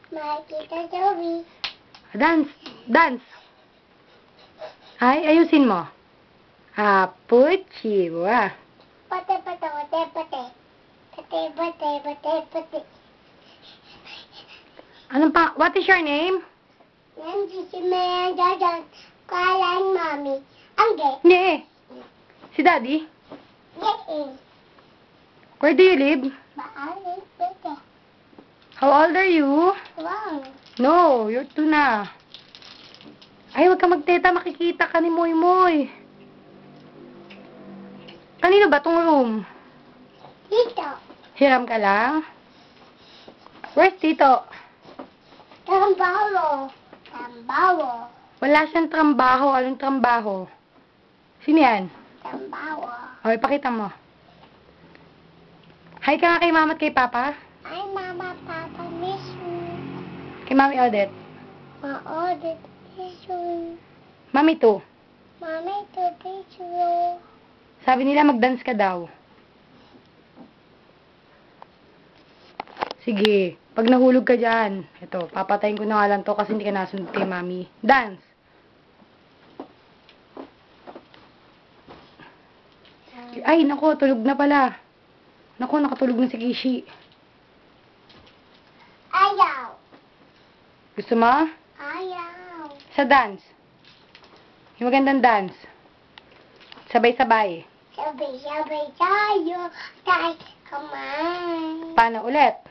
Makikita Joey. Dance. Dance. Ay, ayusin mo. Puchiwa. Pate, pate, pate, pate. Pate, pate, pate, pate. Anong pa? What is your name? Nandiyo si Maya Dadan. Kalan Mami. Angge. Nie. Si Daddy? Yee. Where do you live? Baalit, bete. How old are you? Wow. No, you're 2 na. Ay, huwag ka magteta. Makikita ka ni Moy Moy. Kanino ba tong room? Dito. Hiram ka lang? Where's Tito? Tambawo. Tambawo. Wala siyang trambaho. Anong trambaho? Sino yan? Tambawo. O, ipakita mo. Hi ka nga kay mama at kay papa. Ay, Mama, Papa, miss you. Kay Mami Odette. Ma-order, miss you. Mami to. Mami, to miss you. Sabi nila mag-dance ka daw. Sige. Pag nahulog ka dyan, ito, papatayin ko na nga lang to kasi hindi ka nasunod kay Mami. Dance! Ay, naku, tulog na pala. Naku, nakatulog na si Kishi. Ayaw. Gusto mo? Ayaw. Sa dance. Yung magandang dance. Sabay-sabay. Sabay-sabay tayo. Tayo kamay. Paano ulit?